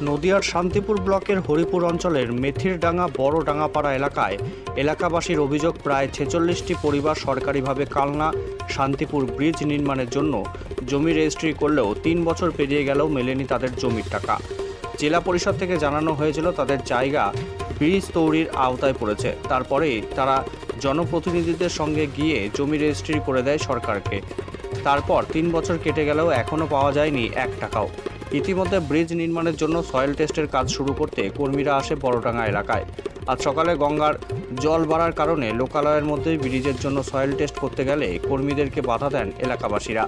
নদিয়ার শান্তিপুর ব্লকের হরিপুর অঞ্চলের মেথিরডাঙ্গা বড় ডাঙ্গাপাড়া এলাকায় এলাকাবাসীর অভিযোগ প্রায় ৪৬টি পরিবার সরকারিভাবে কালনা শান্তিপুর ব্রিজ নির্মাণের জন্য জমি রেজিস্ট্রি করলেও ৩ বছর পেরিয়ে গেলেও মেলেনি তাদের জমির টাকা। জেলা পরিষদ থেকে জানানো হয়েছিল তাদের জায়গা ব্রিজ তৈরির আওতায় পড়েছে। তারপরেই তারা জনপ্রতিনিধিদের সঙ্গে গিয়ে জমি রেজিস্ট্রি করে দেয় সরকারকে। তারপর ৩ বছর কেটে গেলেও এখনও পাওয়া যায়নি ১ টাকাও। ইতিমধ্যে ব্রিজ নির্মাণের জন্য সয়েল টেস্টের কাজ শুরু করতে কর্মীরা আসে বড়ডাঙ্গা এলাকায়। আজ সকালে গঙ্গার জল বাড়ার কারণে লোকালয়ের মধ্যেই ব্রিজের জন্য সয়েল টেস্ট করতে গেলে কর্মীদেরকে বাধা দেন এলাকাবাসীরা।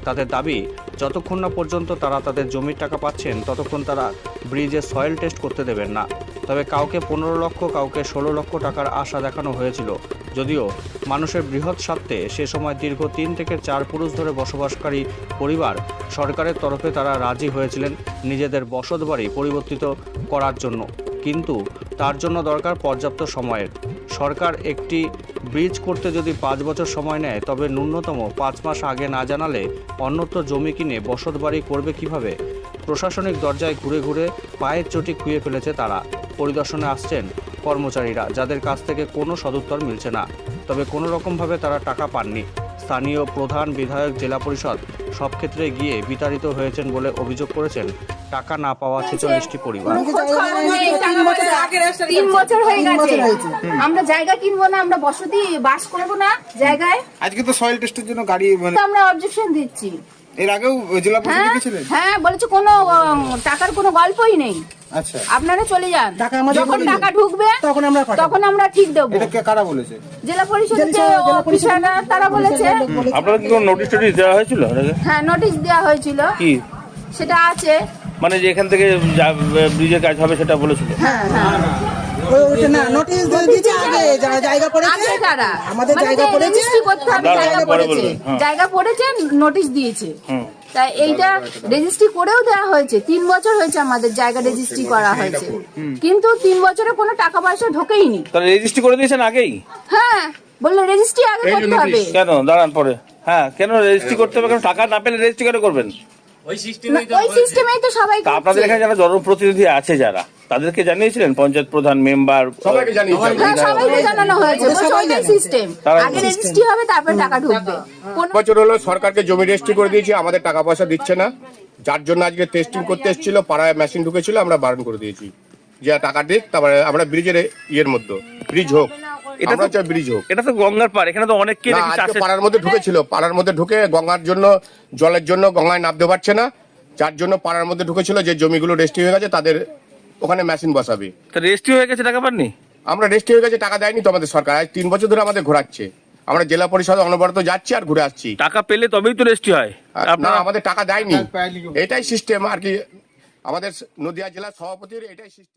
তাদের দাবি, যতক্ষণ না পর্যন্ত তারা তাদের জমির টাকা পাচ্ছেন ততক্ষণ তারা ব্রিজের সয়েল টেস্ট করতে দেবেন না। তবে কাউকে ১৫ লক্ষ, কাউকে ১৬ লক্ষ টাকার আশা দেখানো হয়েছিল। যদিও মানুষের বৃহৎ স্বার্থে সে সময় দীর্ঘ ৩ থেকে ৪ পুরুষ ধরে বসবাসকারী পরিবার সরকারের তরফে তারা রাজি হয়েছিলেন নিজেদের বসতবাড়ি পরিবর্তিত করার জন্য, কিন্তু তার জন্য দরকার পর্যাপ্ত সময়ের। সরকার একটি ব্রিজ করতে যদি ৫ বছর সময় নেয়, তবে ন্যূনতম ৫ মাস আগে না জানালে অন্যত্র জমি কিনে বসতবাড়ি করবে কিভাবে? প্রশাসনিক দরজায় ঘুরে ঘুরে পায়ের চটি খুঁয়ে ফেলেছে তারা। পরিদর্শনে আসছেন কর্মচারীরা, যাদের কাছ থেকে কোনো সদুত্তর মিলছে না। তবে কোনো রকমভাবে তারা টাকা পাননি। স্থানীয় প্রধান, বিধায়ক, জেলা পরিষদ সব ক্ষেত্রে গিয়ে বিতাড়িত হয়েছেন বলে অভিযোগ করেছেন টাকা না পাওয়া ৪৬টি পরিবার। ৩ বছর হয়ে গেছে, আমরা জায়গা কিনবো না, আমরা বসতি বাস করবো না জায়গায়। আজকে তো সয়েল টেস্টের জন্য গাড়ি আমরা অবজেকশন দিচ্ছি। এর আগেও জেলা পরিষদে গিয়েছিলেন? হ্যাঁ, বলেছে কোনো টাকার কোনো গল্পই নেই। আচ্ছা, আপনারা চলে যান, যখন টাকা ঢুকবে তখন আমরা ঠিক দেবো। এটা কারা বলেছে? জেলা পরিষদের যে অফিসাররা তারা বলেছে। আপনারা কি কোনো নোটিশ দেওয়া হয়েছিল? হ্যাঁ, নোটিশ দেওয়া হয়েছিল। কি সেটা আছে, মানে যে এখান থেকে ব্রিজের কাজ হবে সেটা বলেছিল? হ্যাঁ হ্যাঁ, ওইটা না, নোটিশ দিয়েছে আগে, যারা জায়গা পড়েছে আমাদের জায়গা পড়েছে, জায়গা পড়েছে, নোটিশ দিয়েছে। তাই এইটা রেজিস্ট্রি করেও দেওয়া হয়েছে। ৩ বছর হয়েছে আমাদের জায়গা রেজিস্ট্রি করা হয়েছে, কিন্তু 3 বছরে কোনো টাকা পয়সা ঢোকেইনি। তাহলে রেজিস্ট্রি করে দিয়েছেন আগেই? হ্যাঁ, বললো রেজিস্ট্রি আগে করতে হবে। কেন দাঁড়ান পরে? হ্যাঁ, কেন রেজিস্ট্রি করতে হবে? কেন টাকা না পেলে রেজিস্ট্রি কেন করবেন? ওই সিস্টেমেই তো সবাই করছে। আপনাদের এখানে যারা জনপ্রতিনিধি আছে যারা, তাদেরকে জানিয়েছিলেন? পঞ্চায়েত প্রধান, মেম্বার, সবাইকে জানিয়েছিলেন? হ্যাঁ, সবাইকে জানানো হয়েছে। ওইটাই সিস্টেম, আগে রেজিস্ট্রি হবে তারপর টাকা ঢুকবে। বছর হলো সরকারকে জমি রেজিস্ট্রি করে দিয়েছি, আমাদের টাকা পয়সা দিচ্ছে না। যার জন্য আজকে টেস্টিং করতে এসেছিল, পাড়ায় মেশিন ঢুকেছিল, আমরা বারণ করে দিয়েছি যে টাকা দিক, তারপরে আমরা ব্রিজের ইয়ের মধ্যে ব্রিজ হোক, এটা তো ব্রিজ হোক। এটা তো গঙ্গার পার, এখানে তো অনেক পাড়ার মধ্যে ঢুকেছিল, পাড়ার মধ্যে ঢুকে গঙ্গার জন্য, জলের জন্য গঙ্গায় নামতে পারছে না, যার জন্য পাড়ার মধ্যে ঢুকেছিল। যে জমিগুলো রেজিস্ট্রি হয়ে গেছে তাদের ওখানে মেশিন বসাবে। রেজিস্ট্রি হয়ে গেছে, টাকা পাননি? আমরা রেজিস্ট্রি হয়ে গেছে, টাকা দেয়নি তো আমাদের সরকার। আজ 3 বছর ধরে আমাদের ঘোরাচ্ছে। আমরা জেলা পরিষদ অনবরত যাচ্ছি আর ঘুরে আসছি। টাকা পেলে তবেই তো রেজিস্ট্রি হয়। না, আমাদের টাকা দেয়নি, এটাই সিস্টেম আর কি। আমাদের নদিয়া জেলার সভাপতির এটাই সিস্টেম।